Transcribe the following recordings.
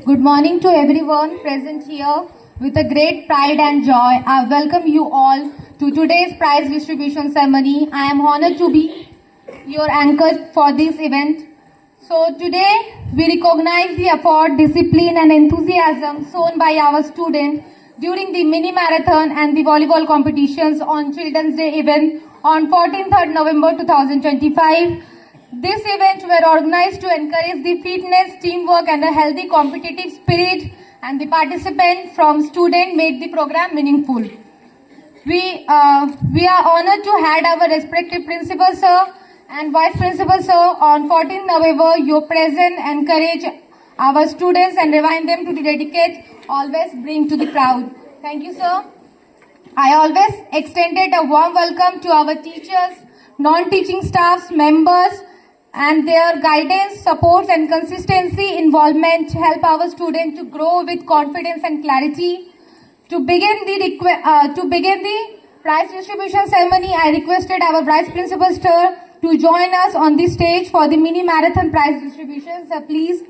Good morning to everyone present here. With a great pride and joy, I welcome you all to today's prize distribution ceremony. I am honored to be your anchor for this event. So today we recognize the effort, discipline and enthusiasm shown by our students during the mini marathon and the volleyball competitions on Children's Day event on 14th November 2025. This event were organized to encourage the fitness, teamwork and a healthy competitive spirit, and the participants from students made the program meaningful. We are honored to have our respective principal sir and vice principal sir on 14th November. Your presence encourage our students and remind them to be dedicated, always bring to the crowd. Thank you, sir. I always extended a warm welcome to our teachers, non-teaching staffs, members, and their guidance, support and consistency involvement help our students to grow with confidence and clarity. To begin the prize distribution ceremony, I requested our vice principal sir to join us on the stage for the mini marathon prize distribution. Sir, please.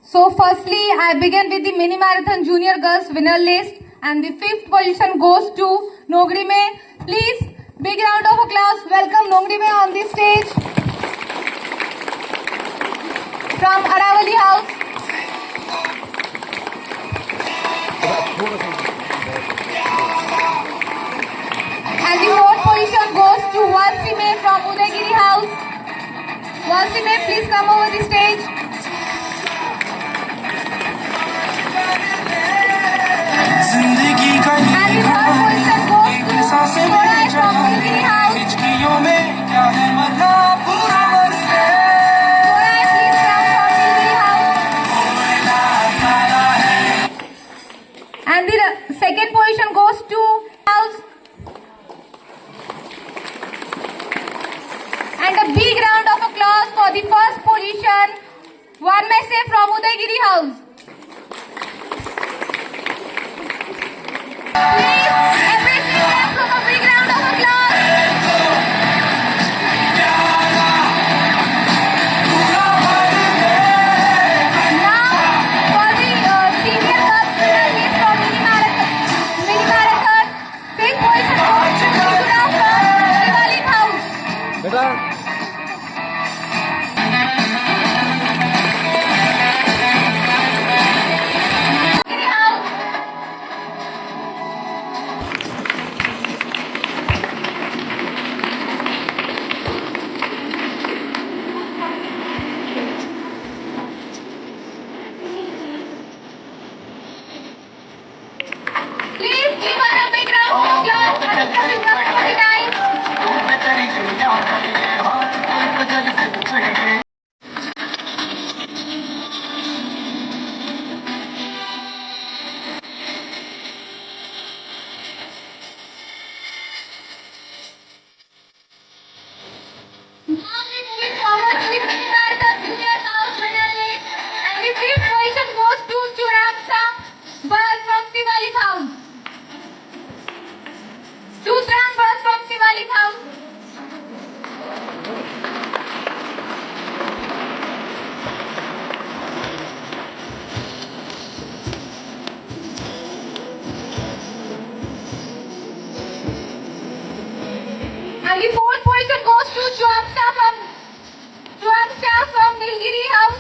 So firstly, I begin with the mini marathon junior girls winner list, and the 5th position goes to Nogrime. Please, big round of applause. Welcome Nogrime on the stage. From Aravali House. And the 4th position goes to Wasime from Udaygiri House. Wasime, please come over the stage. And the 3rd position goes to Sorai from Udaygiri House. Sorai, please come from Udaygiri House. And the 2nd position goes to House. And a big round of applause for the 1st position, one message from Udaygiri House. Please appreciate them from a big round of applause. Now for the senior girls list from mini marathon, 5th position goes to Nikita from Shivalik House. Please give us a big round of applause. And the 4th position goes to Chuamsa from Nilgiri House.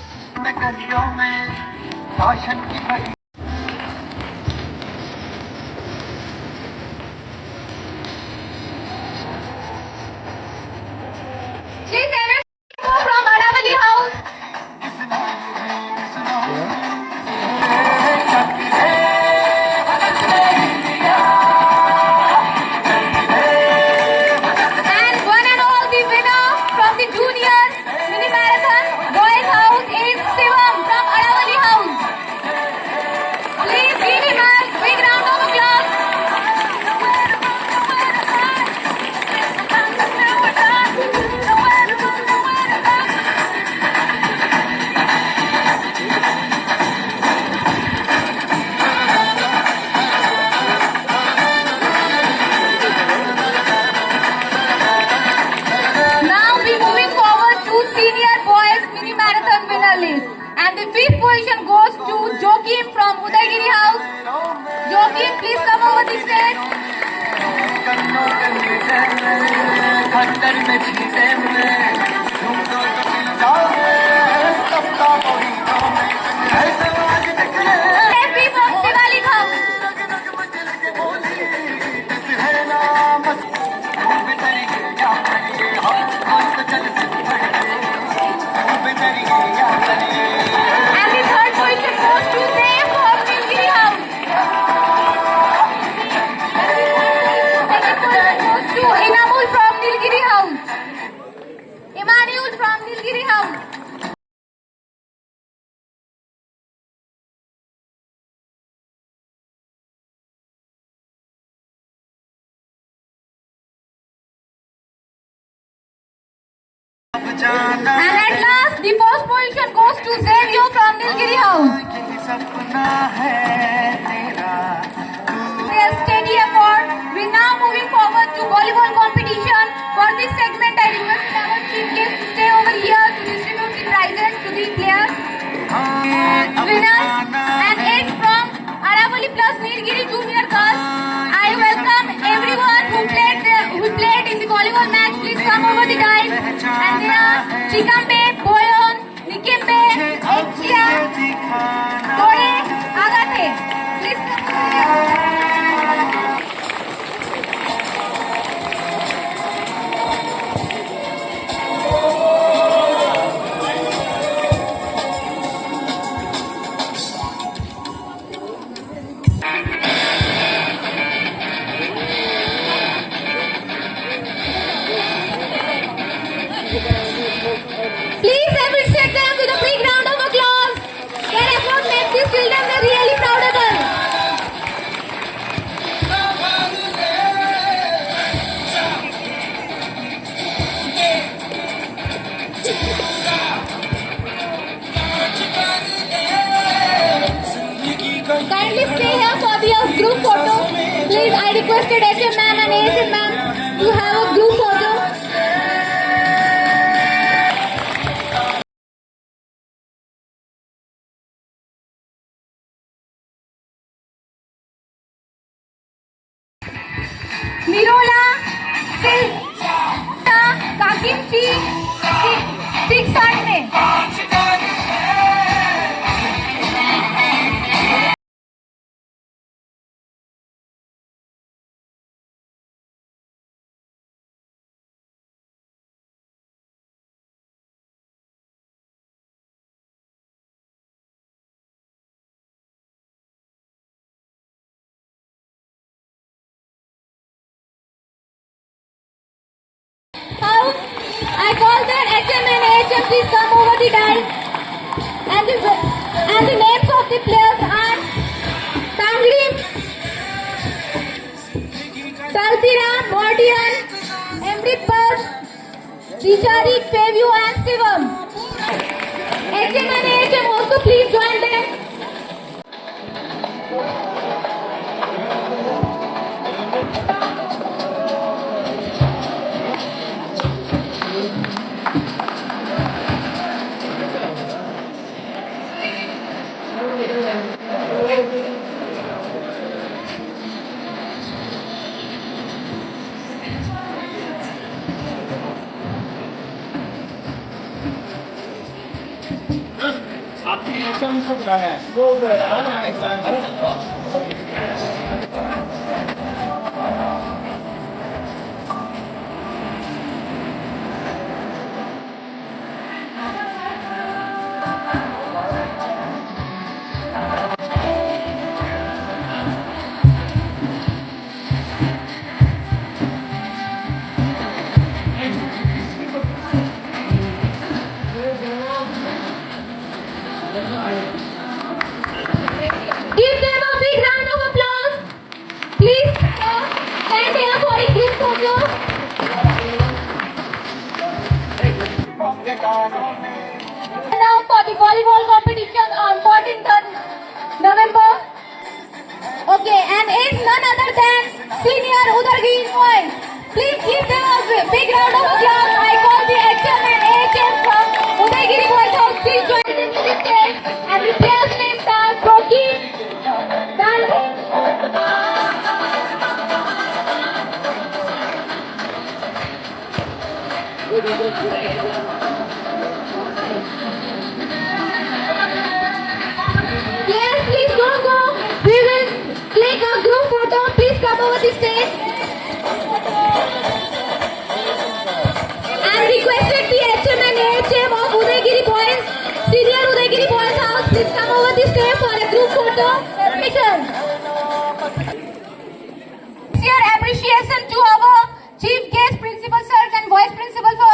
Please everyone go from Aravali House. And one and all, the winner from the junior mini marathon boys house is Shivam from Aravali House. list. And the fifth position goes to Joakim from Udaygiri House. Joakim, please come over the stage. Happy Diwali House. And the third position goes to Dev from Nilgiri House. Second position goes to Inamul from Nilgiri House. Emmanuel from Nilgiri House. And at last, the first position goes to Xavier from Nilgiri House. Their steady effort. We now moving forward to volleyball competition. For this segment, I request our chief guest to stay over here to distribute the prizes to the players, winners, and aides from Aravali Plus Nilgiri Junior Girls. I welcome everyone who played in the volleyball match. Please come over the dais. And they are Chikambe, Boyon, Nikimbe, Ekchia, Dore, Agate. Please come. Please appreciate them with a big round of applause. Their effort makes these children really proud of us. Kindly stay here for the group photo. Please, I requested HM ma'am and ASM ma'am to have a group photo. Mirola, Silta, Kakimchi, Sixart में. I call their HM and AHM, please come over the dice. And the names of the players are Tanglim, Saltira, Mordian, Amritpal, Richari, Pevyu and Sivam. HM and AHM also please join them. आपकी action को बुलाया है वो Give them a big round of applause. Please stand here for a group photo. Now for the volleyball competition on 14th November. Okay, and it's none other than senior Udaygiri boys. Please give them a big round of applause. I call the HM and AHM from Udaygiri Boys House. Please join in. Yes, please don't go. We will click a group photo. Please come over the stage. And requested the HM and AHM of Udaygiri Boys, Senior Udaygiri Boys House. Please come over the stage for a group photo. Permission. Sincere appreciation to our Chief Guest Principal Sir and Vice Principal for